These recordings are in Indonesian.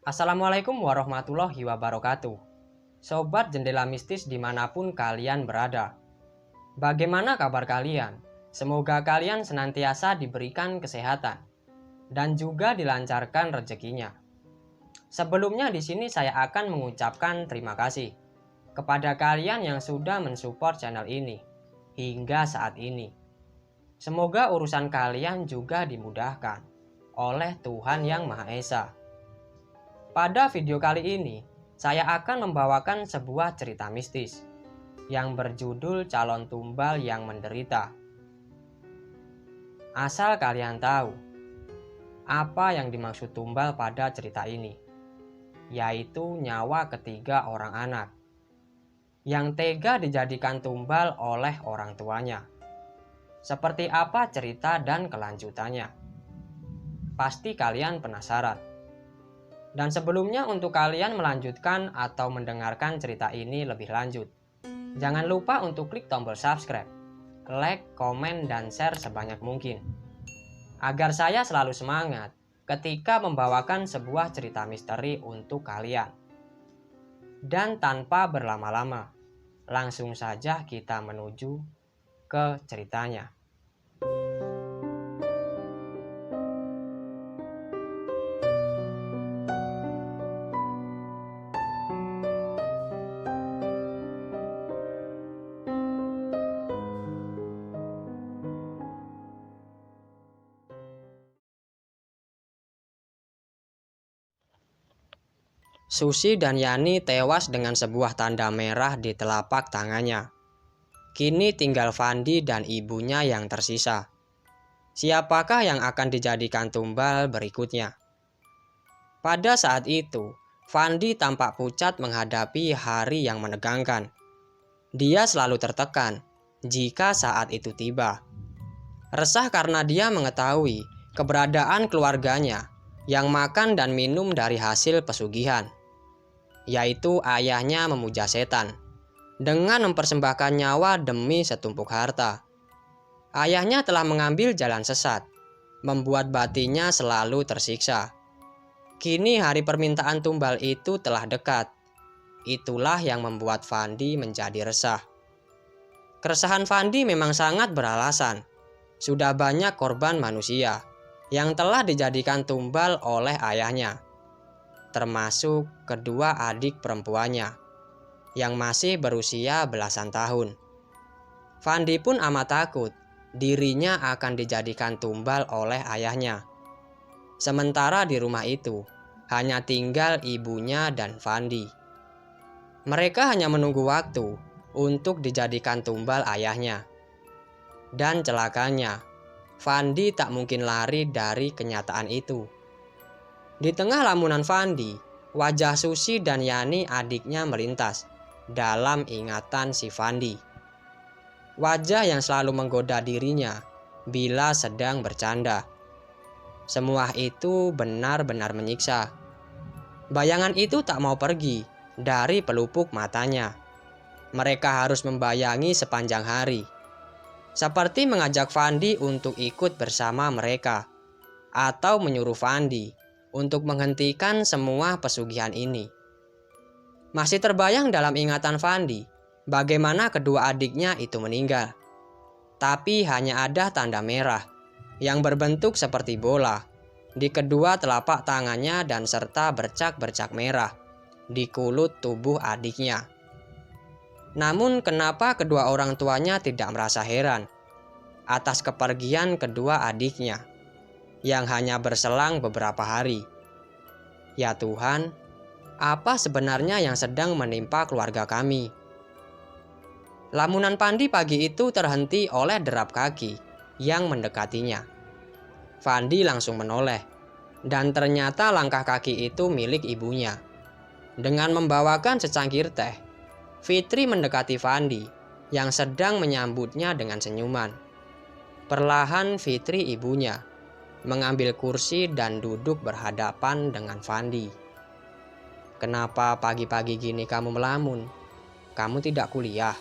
Assalamualaikum warahmatullahi wabarakatuh. Sobat jendela mistis dimanapun kalian berada. Bagaimana kabar kalian? Semoga kalian senantiasa diberikan kesehatan dan juga dilancarkan rezekinya. Sebelumnya di sini saya akan mengucapkan terima kasih kepada kalian yang sudah mensupport channel ini hingga saat ini. Semoga urusan kalian juga dimudahkan oleh Tuhan Yang Maha Esa. Pada video kali ini, saya akan membawakan sebuah cerita mistis yang berjudul Calon Tumbal yang Menderita. Asal kalian tahu, apa yang dimaksud tumbal pada cerita ini, yaitu nyawa ketiga orang anak yang tega dijadikan tumbal oleh orang tuanya. Seperti apa cerita dan kelanjutannya? Pasti kalian penasaran. Dan sebelumnya untuk kalian melanjutkan atau mendengarkan cerita ini lebih lanjut, jangan lupa untuk klik tombol subscribe, like, komen, dan share sebanyak mungkin. Agar saya selalu semangat ketika membawakan sebuah cerita misteri untuk kalian. Dan tanpa berlama-lama, langsung saja kita menuju ke ceritanya. Susi dan Yani tewas dengan sebuah tanda merah di telapak tangannya. Kini tinggal Fandi dan ibunya yang tersisa. Siapakah yang akan dijadikan tumbal berikutnya? Pada saat itu, Fandi tampak pucat menghadapi hari yang menegangkan. Dia selalu tertekan jika saat itu tiba. Resah karena dia mengetahui keberadaan keluarganya yang makan dan minum dari hasil pesugihan, yaitu ayahnya memuja setan dengan mempersembahkan nyawa demi setumpuk harta. Ayahnya telah mengambil jalan sesat, membuat batinnya selalu tersiksa. Kini hari permintaan tumbal itu telah dekat. Itulah yang membuat Fandi menjadi resah. Keresahan Fandi memang sangat beralasan. Sudah banyak korban manusia yang telah dijadikan tumbal oleh ayahnya, termasuk kedua adik perempuannya yang masih berusia belasan tahun. Fandi pun amat takut dirinya akan dijadikan tumbal oleh ayahnya. Sementara di rumah itu hanya tinggal ibunya dan Fandi. Mereka hanya menunggu waktu untuk dijadikan tumbal ayahnya. Dan celakanya, Fandi tak mungkin lari dari kenyataan itu. Di tengah lamunan Fandi, wajah Susi dan Yani adiknya melintas dalam ingatan si Fandi. Wajah yang selalu menggoda dirinya bila sedang bercanda. Semua itu benar-benar menyiksa. Bayangan itu tak mau pergi dari pelupuk matanya. Mereka harus membayangi sepanjang hari, seperti mengajak Fandi untuk ikut bersama mereka, atau menyuruh Fandi untuk menghentikan semua pesugihan ini. Masih terbayang dalam ingatan Fandi bagaimana kedua adiknya itu meninggal. Tapi hanya ada tanda merah yang berbentuk seperti bola di kedua telapak tangannya dan serta bercak-bercak merah di kulit tubuh adiknya. Namun kenapa kedua orang tuanya tidak merasa heran atas kepergian kedua adiknya yang hanya berselang beberapa hari? Ya Tuhan, apa sebenarnya yang sedang menimpa keluarga kami? Lamunan Fandi pagi itu terhenti oleh derap kaki yang mendekatinya. Fandi langsung menoleh, dan ternyata langkah kaki itu milik ibunya. Dengan membawakan secangkir teh, Fitri mendekati Fandi yang sedang menyambutnya dengan senyuman. Perlahan Fitri ibunya mengambil kursi dan duduk berhadapan dengan Fandi. "Kenapa pagi-pagi gini kamu melamun? Kamu tidak kuliah?"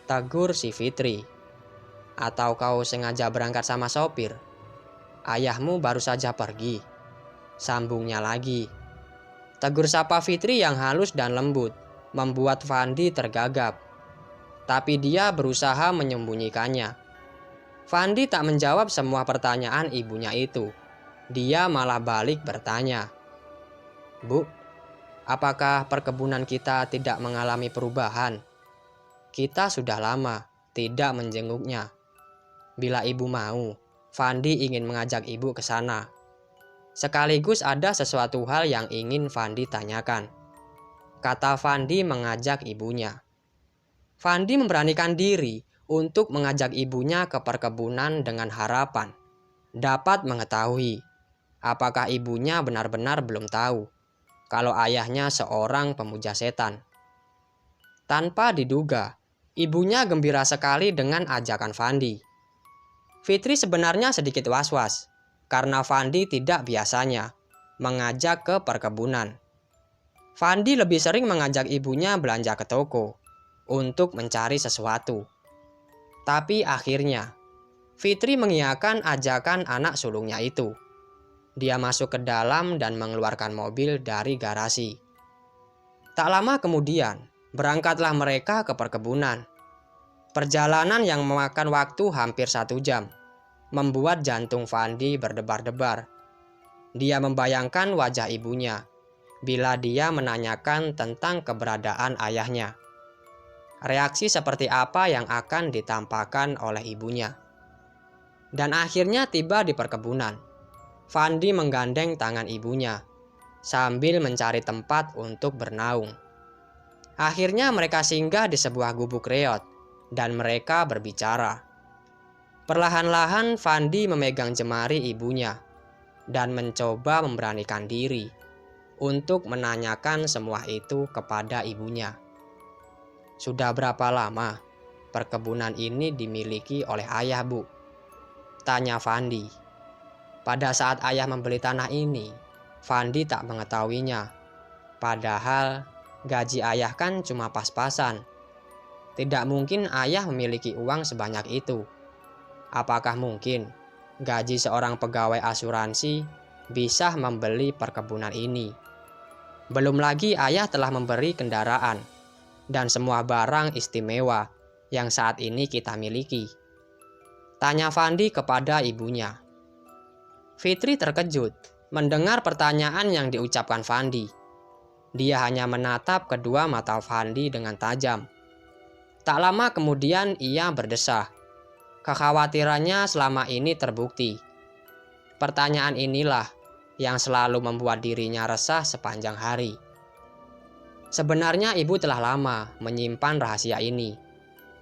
tegur si Fitri. "Atau kau sengaja berangkat sama sopir? Ayahmu baru saja pergi," sambungnya lagi. Tegur sapa Fitri yang halus dan lembut membuat Fandi tergagap. Tapi dia berusaha menyembunyikannya. Fandi tak menjawab semua pertanyaan ibunya itu. Dia malah balik bertanya, "Bu, apakah perkebunan kita tidak mengalami perubahan? Kita sudah lama tidak menjenguknya. Bila ibu mau, Fandi ingin mengajak ibu ke sana. Sekaligus ada sesuatu hal yang ingin Fandi tanyakan," kata Fandi mengajak ibunya. Fandi memberanikan diri untuk mengajak ibunya ke perkebunan dengan harapan dapat mengetahui apakah ibunya benar-benar belum tahu kalau ayahnya seorang pemuja setan. Tanpa diduga, ibunya gembira sekali dengan ajakan Fandi. Fitri sebenarnya sedikit was-was karena Fandi tidak biasanya mengajak ke perkebunan. Fandi lebih sering mengajak ibunya belanja ke toko untuk mencari sesuatu. Tapi akhirnya, Fitri mengiyakan ajakan anak sulungnya itu. Dia masuk ke dalam dan mengeluarkan mobil dari garasi. Tak lama kemudian, berangkatlah mereka ke perkebunan. Perjalanan yang memakan waktu hampir 1 jam membuat jantung Fandi berdebar-debar. Dia membayangkan wajah ibunya bila dia menanyakan tentang keberadaan ayahnya. Reaksi seperti apa yang akan ditampakkan oleh ibunya. Dan akhirnya tiba di perkebunan. Fandi menggandeng tangan ibunya sambil mencari tempat untuk bernaung. Akhirnya mereka singgah di sebuah gubuk reot dan mereka berbicara. Perlahan-lahan Fandi memegang jemari ibunya dan mencoba memberanikan diri untuk menanyakan semua itu kepada ibunya. "Sudah berapa lama perkebunan ini dimiliki oleh ayah, Bu?" tanya Fandi. Pada saat ayah membeli tanah ini, Fandi tak mengetahuinya. Padahal gaji ayah kan cuma pas-pasan. Tidak mungkin ayah memiliki uang sebanyak itu. Apakah mungkin gaji seorang pegawai asuransi bisa membeli perkebunan ini? Belum lagi ayah telah memberi kendaraan dan semua barang istimewa yang saat ini kita miliki. Tanya Fandi kepada ibunya. Fitri terkejut mendengar pertanyaan yang diucapkan Fandi. Dia hanya menatap kedua mata Fandi dengan tajam. Tak lama kemudian ia berdesah. Kekhawatirannya selama ini terbukti. Pertanyaan inilah yang selalu membuat dirinya resah sepanjang hari. Sebenarnya ibu telah lama menyimpan rahasia ini,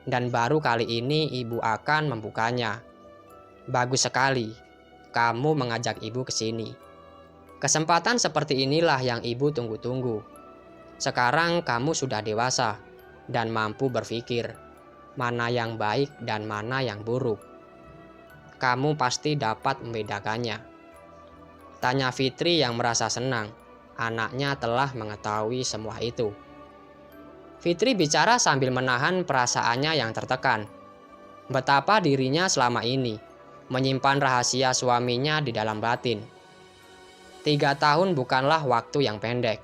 dan baru kali ini ibu akan membukanya. Bagus sekali, kamu mengajak ibu ke sini. Kesempatan seperti inilah yang ibu tunggu-tunggu. Sekarang kamu sudah dewasa dan mampu berpikir mana yang baik dan mana yang buruk. Kamu pasti dapat membedakannya. Tanya Fitri yang merasa senang anaknya telah mengetahui semua itu. Fitri bicara sambil menahan perasaannya yang tertekan. Betapa dirinya selama ini menyimpan rahasia suaminya di dalam batin. 3 tahun bukanlah waktu yang pendek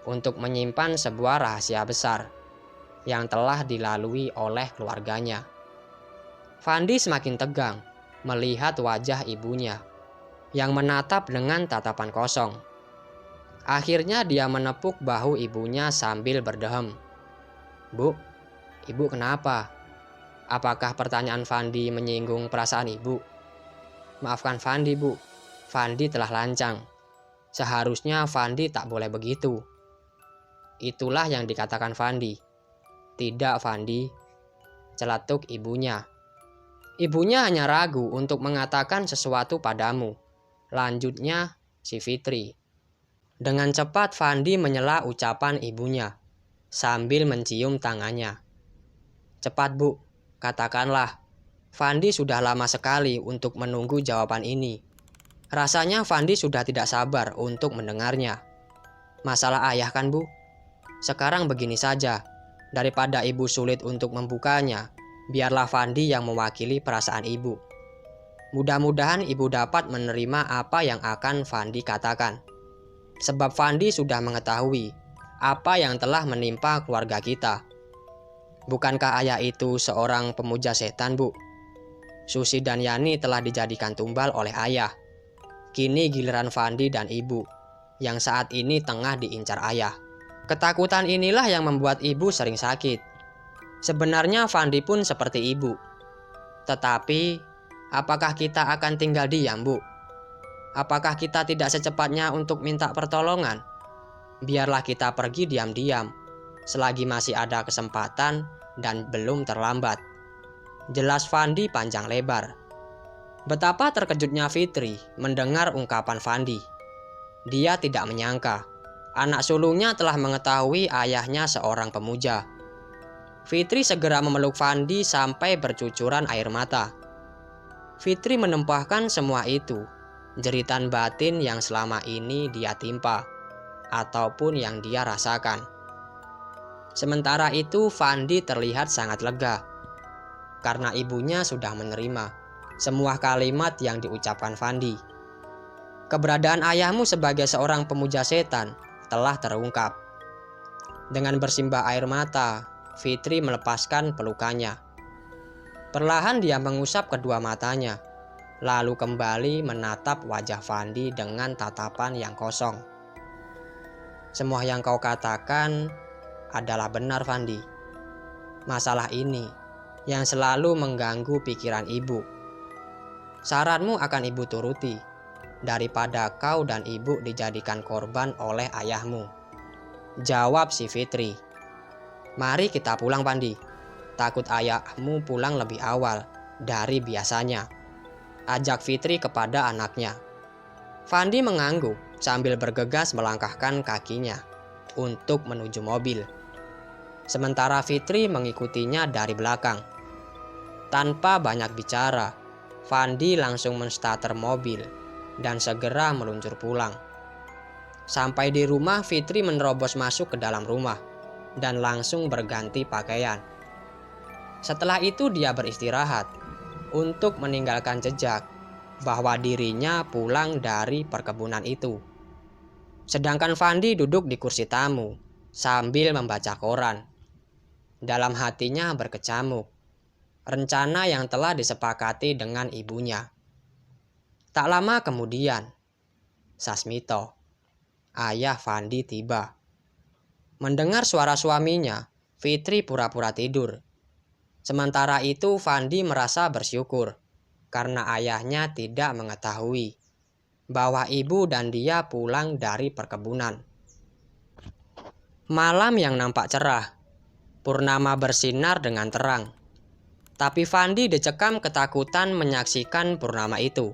untuk menyimpan sebuah rahasia besar yang telah dilalui oleh keluarganya. Fandi semakin tegang melihat wajah ibunya yang menatap dengan tatapan kosong. Akhirnya dia menepuk bahu ibunya sambil berdehem. "Bu, ibu kenapa? Apakah pertanyaan Fandi menyinggung perasaan ibu?" "Maafkan Fandi, Bu. Fandi telah lancang. Seharusnya Fandi tak boleh begitu." Itulah yang dikatakan Fandi. "Tidak, Fandi," celetuk ibunya. "Ibunya hanya ragu untuk mengatakan sesuatu padamu," lanjutnya si Fitri. Dengan cepat Fandi menyela ucapan ibunya sambil mencium tangannya. "Cepat, Bu, katakanlah. Fandi sudah lama sekali untuk menunggu jawaban ini." Rasanya Fandi sudah tidak sabar untuk mendengarnya. "Masalah ayah kan, Bu? Sekarang begini saja. Daripada ibu sulit untuk membukanya, biarlah Fandi yang mewakili perasaan ibu. Mudah-mudahan ibu dapat menerima apa yang akan Fandi katakan." sebab Fandi sudah mengetahui apa yang telah menimpa keluarga kita. Bukankah ayah itu seorang pemuja setan, Bu? Susi dan Yani telah dijadikan tumbal oleh ayah. Kini giliran Fandi dan ibu, yang saat ini tengah diincar ayah. Ketakutan inilah yang membuat ibu sering sakit. Sebenarnya Fandi pun seperti ibu. Tetapi, apakah kita akan tinggal diam, Bu? Apakah kita tidak secepatnya untuk minta pertolongan? Biarlah kita pergi diam-diam, selagi masih ada kesempatan dan belum terlambat. Jelas Fandi panjang lebar. Betapa terkejutnya Fitri mendengar ungkapan Fandi. Dia tidak menyangka anak sulungnya telah mengetahui ayahnya seorang pemuja. Fitri segera memeluk Fandi sampai bercucuran air mata. Fitri menempahkan semua itu, jeritan batin yang selama ini dia timpa, ataupun yang dia rasakan. Sementara itu Fandi terlihat sangat lega, karena ibunya sudah menerima semua kalimat yang diucapkan Fandi. Keberadaan ayahmu sebagai seorang pemuja setan telah terungkap. Dengan bersimbah air mata, Fitri melepaskan pelukannya. Perlahan dia mengusap kedua matanya, lalu kembali menatap wajah Fandi dengan tatapan yang kosong. Semua yang kau katakan adalah benar, Fandi. Masalah ini yang selalu mengganggu pikiran ibu. Saranmu akan ibu turuti, daripada kau dan ibu dijadikan korban oleh ayahmu. Jawab si Fitri. Mari kita pulang, Fandi. Takut ayahmu pulang lebih awal dari biasanya. Ajak Fitri kepada anaknya. Fandi mengangguk sambil bergegas melangkahkan kakinya untuk menuju mobil. Sementara Fitri mengikutinya dari belakang. Tanpa banyak bicara, Fandi langsung menstarter mobil dan segera meluncur pulang. Sampai di rumah, Fitri menerobos masuk ke dalam rumah dan langsung berganti pakaian. Setelah itu dia beristirahat untuk meninggalkan jejak bahwa dirinya pulang dari perkebunan itu. Sedangkan Fandi duduk di kursi tamu sambil membaca koran. Dalam hatinya berkecamuk rencana yang telah disepakati dengan ibunya. Tak lama kemudian, Sasmito, ayah Fandi, tiba. Mendengar suara suaminya, Fitri pura-pura tidur. Sementara itu Fandi merasa bersyukur karena ayahnya tidak mengetahui bahwa ibu dan dia pulang dari perkebunan. Malam yang nampak cerah, purnama bersinar dengan terang. Tapi Fandi dicekam ketakutan menyaksikan purnama itu.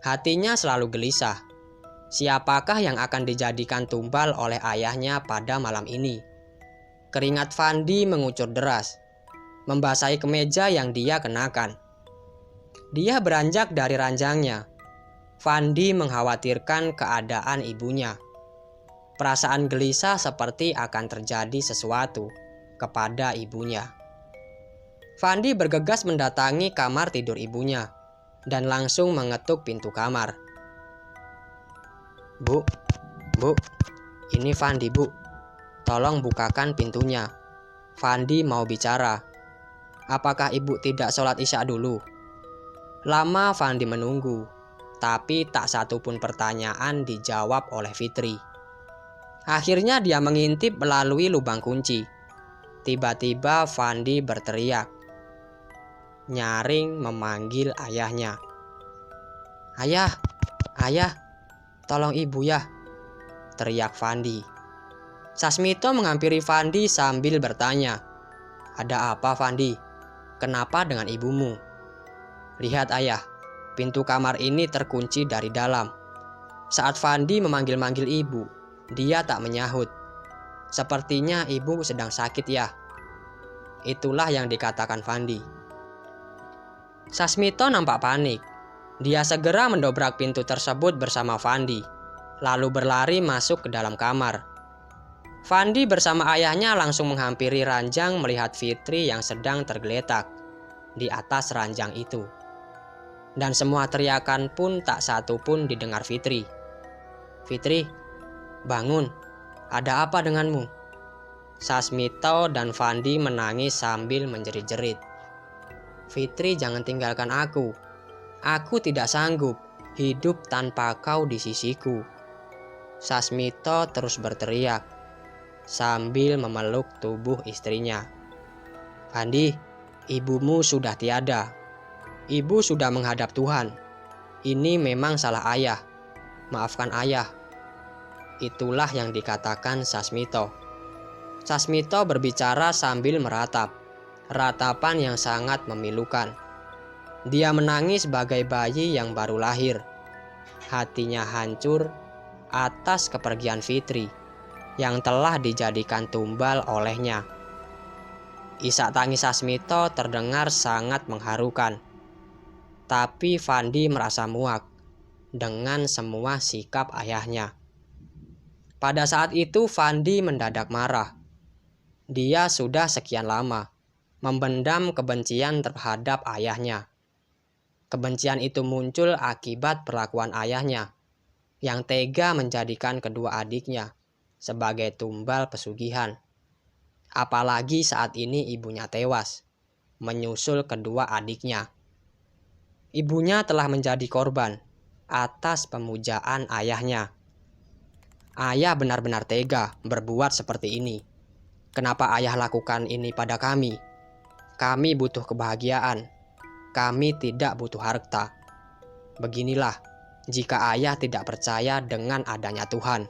Hatinya selalu gelisah. Siapakah yang akan dijadikan tumbal oleh ayahnya pada malam ini? Keringat Fandi mengucur deras, membasahi kemeja yang dia kenakan. Dia beranjak dari ranjangnya. Fandi mengkhawatirkan keadaan ibunya. Perasaan gelisah seperti akan terjadi sesuatu kepada ibunya. Fandi bergegas mendatangi kamar tidur ibunya dan langsung mengetuk pintu kamar. Bu, ini Fandi, Bu. Tolong bukakan pintunya. Fandi mau bicara. Apakah ibu tidak sholat isya dulu? Lama Fandi menunggu, tapi tak satu pun pertanyaan dijawab oleh Fitri. Akhirnya dia mengintip melalui lubang kunci. Tiba-tiba Fandi berteriak, nyaring memanggil ayahnya. Ayah, tolong ibu ya, teriak Fandi. Sasmito menghampiri Fandi sambil bertanya, ada apa Fandi? Kenapa dengan ibumu? Lihat ayah, pintu kamar ini terkunci dari dalam. Saat Fandi memanggil-manggil ibu, dia tak menyahut. Sepertinya ibu sedang sakit ya. Itulah yang dikatakan Fandi. Sasmito nampak panik. Dia segera mendobrak pintu tersebut bersama Fandi, lalu berlari masuk ke dalam kamar. Fandi bersama ayahnya langsung menghampiri ranjang melihat Fitri yang sedang tergeletak di atas ranjang itu. Dan semua teriakan pun tak satu pun didengar Fitri. Fitri, "Bangun, ada apa denganmu?" Sasmito dan Fandi menangis sambil menjerit-jerit. "Fitri, jangan tinggalkan aku. Aku tidak sanggup hidup tanpa kau di sisiku." Sasmito terus berteriak sambil memeluk tubuh istrinya. "Fandi, ibumu sudah tiada. Ibu sudah menghadap Tuhan. Ini memang salah ayah. Maafkan ayah." Itulah yang dikatakan Sasmito. Sasmito berbicara sambil meratap, ratapan yang sangat memilukan. Dia menangis bagai bayi yang baru lahir. Hatinya hancur atas kepergian Fitri yang telah dijadikan tumbal olehnya. Isak tangis Sasmito terdengar sangat mengharukan. Tapi Fandi merasa muak dengan semua sikap ayahnya. Pada saat itu Fandi mendadak marah. Dia sudah sekian lama membendam kebencian terhadap ayahnya. Kebencian itu muncul akibat perlakuan ayahnya yang tega menjadikan kedua adiknya sebagai tumbal pesugihan. Apalagi saat ini ibunya tewas, menyusul kedua adiknya. Ibunya telah menjadi korban atas pemujaan ayahnya. Ayah benar-benar tega berbuat seperti ini. Kenapa ayah lakukan ini pada kami? Kami butuh kebahagiaan. Kami tidak butuh harta. Beginilah jika ayah tidak percaya dengan adanya Tuhan.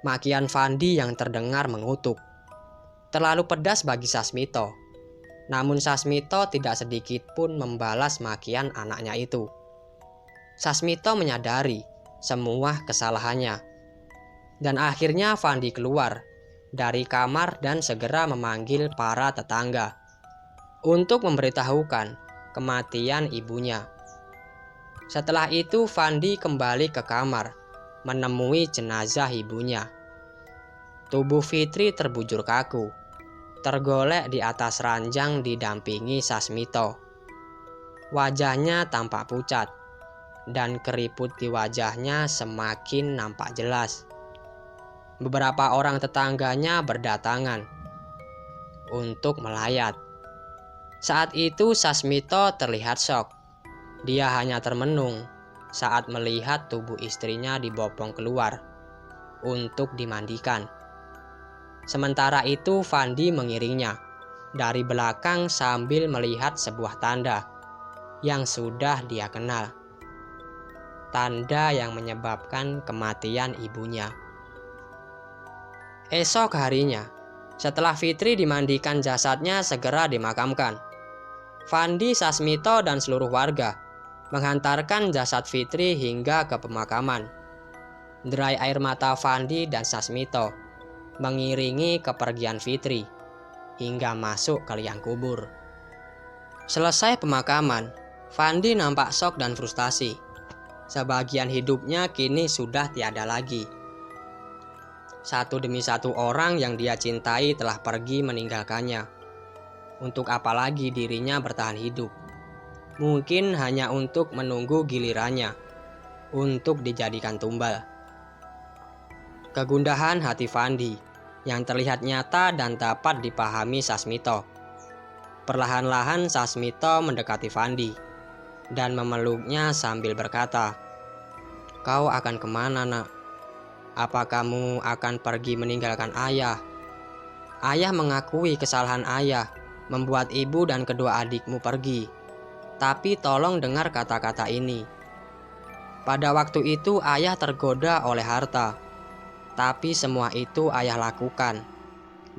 Makian Fandi yang terdengar mengutuk. Terlalu pedas bagi Sasmito. Namun Sasmito tidak sedikit pun membalas makian anaknya itu. Sasmito menyadari semua kesalahannya. Dan akhirnya Fandi keluar dari kamar dan segera memanggil para tetangga untuk memberitahukan kematian ibunya. Setelah itu Fandi kembali ke kamar menemui jenazah ibunya. Tubuh Fitri terbujur kaku, tergolek di atas ranjang didampingi Sasmito. Wajahnya tampak pucat dan keriput di wajahnya semakin nampak jelas. Beberapa orang tetangganya berdatangan untuk melayat. Saat itu Sasmito terlihat syok. Dia hanya termenung saat melihat tubuh istrinya dibopong keluar untuk dimandikan. Sementara itu Fandi mengiringnya dari belakang sambil melihat sebuah tanda yang sudah dia kenal. Tanda yang menyebabkan kematian ibunya. Esok harinya, setelah Fitri dimandikan, jasadnya segera dimakamkan. Fandi, Sasmito, dan seluruh warga menghantarkan jasad Fitri hingga ke pemakaman. Derai air mata Fandi dan Sasmito mengiringi kepergian Fitri hingga masuk ke liang kubur. Selesai pemakaman, Fandi nampak syok dan frustasi. Sebagian hidupnya kini sudah tiada lagi. Satu demi satu orang yang dia cintai telah pergi meninggalkannya. Untuk apa lagi dirinya bertahan hidup? Mungkin hanya untuk menunggu gilirannya, untuk dijadikan tumbal. Kegundahan hati Fandi yang terlihat nyata dan dapat dipahami Sasmito. Perlahan-lahan Sasmito mendekati Fandi dan memeluknya sambil berkata, "Kau akan kemana, nak? Apa kamu akan pergi meninggalkan ayah? Ayah mengakui kesalahan ayah membuat ibu dan kedua adikmu pergi. Tapi tolong dengar kata-kata ini. Pada waktu itu ayah tergoda oleh harta. Tapi semua itu ayah lakukan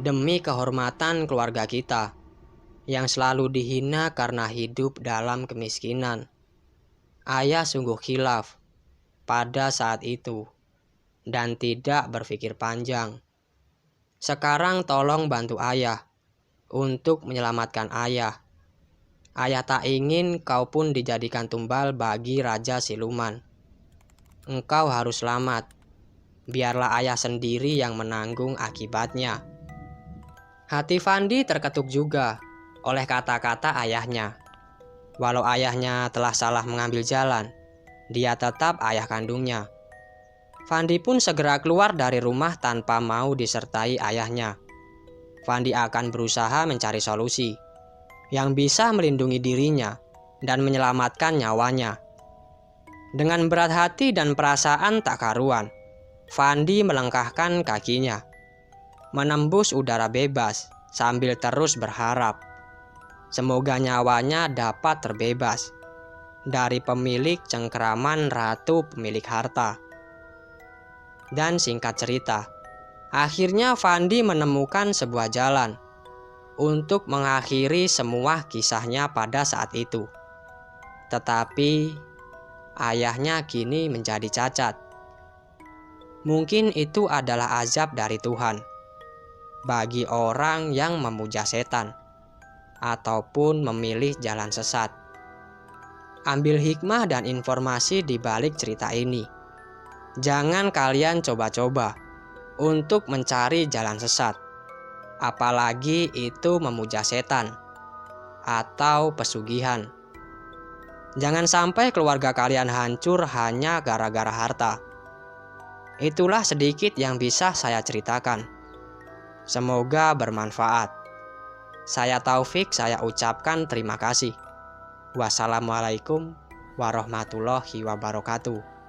demi kehormatan keluarga kita yang selalu dihina karena hidup dalam kemiskinan. Ayah sungguh khilaf pada saat itu dan tidak berpikir panjang. Sekarang tolong bantu ayah untuk menyelamatkan ayah. Ayah tak ingin kau pun dijadikan tumbal bagi Raja Siluman. Engkau harus selamat. Biarlah ayah sendiri yang menanggung akibatnya." Hati Fandi terketuk juga oleh kata-kata ayahnya. Walau ayahnya telah salah mengambil jalan, dia tetap ayah kandungnya. Fandi pun segera keluar dari rumah tanpa mau disertai ayahnya. Fandi akan berusaha mencari solusi yang bisa melindungi dirinya dan menyelamatkan nyawanya. Dengan berat hati dan perasaan tak karuan, Fandi melangkahkan kakinya, menembus udara bebas sambil terus berharap semoga nyawanya dapat terbebas dari pemilik cengkeraman ratu pemilik harta. Dan singkat cerita, akhirnya Fandi menemukan sebuah jalan untuk mengakhiri semua kisahnya pada saat itu. Tetapi ayahnya kini menjadi cacat. Mungkin itu adalah azab dari Tuhan bagi orang yang memuja setan ataupun memilih jalan sesat. Ambil hikmah dan informasi di balik cerita ini. Jangan kalian coba-coba untuk mencari jalan sesat, apalagi itu memuja setan atau pesugihan. Jangan sampai keluarga kalian hancur hanya gara-gara harta. Itulah sedikit yang bisa saya ceritakan. Semoga bermanfaat. Saya Taufik, saya ucapkan terima kasih. Wassalamualaikum warahmatullahi wabarakatuh.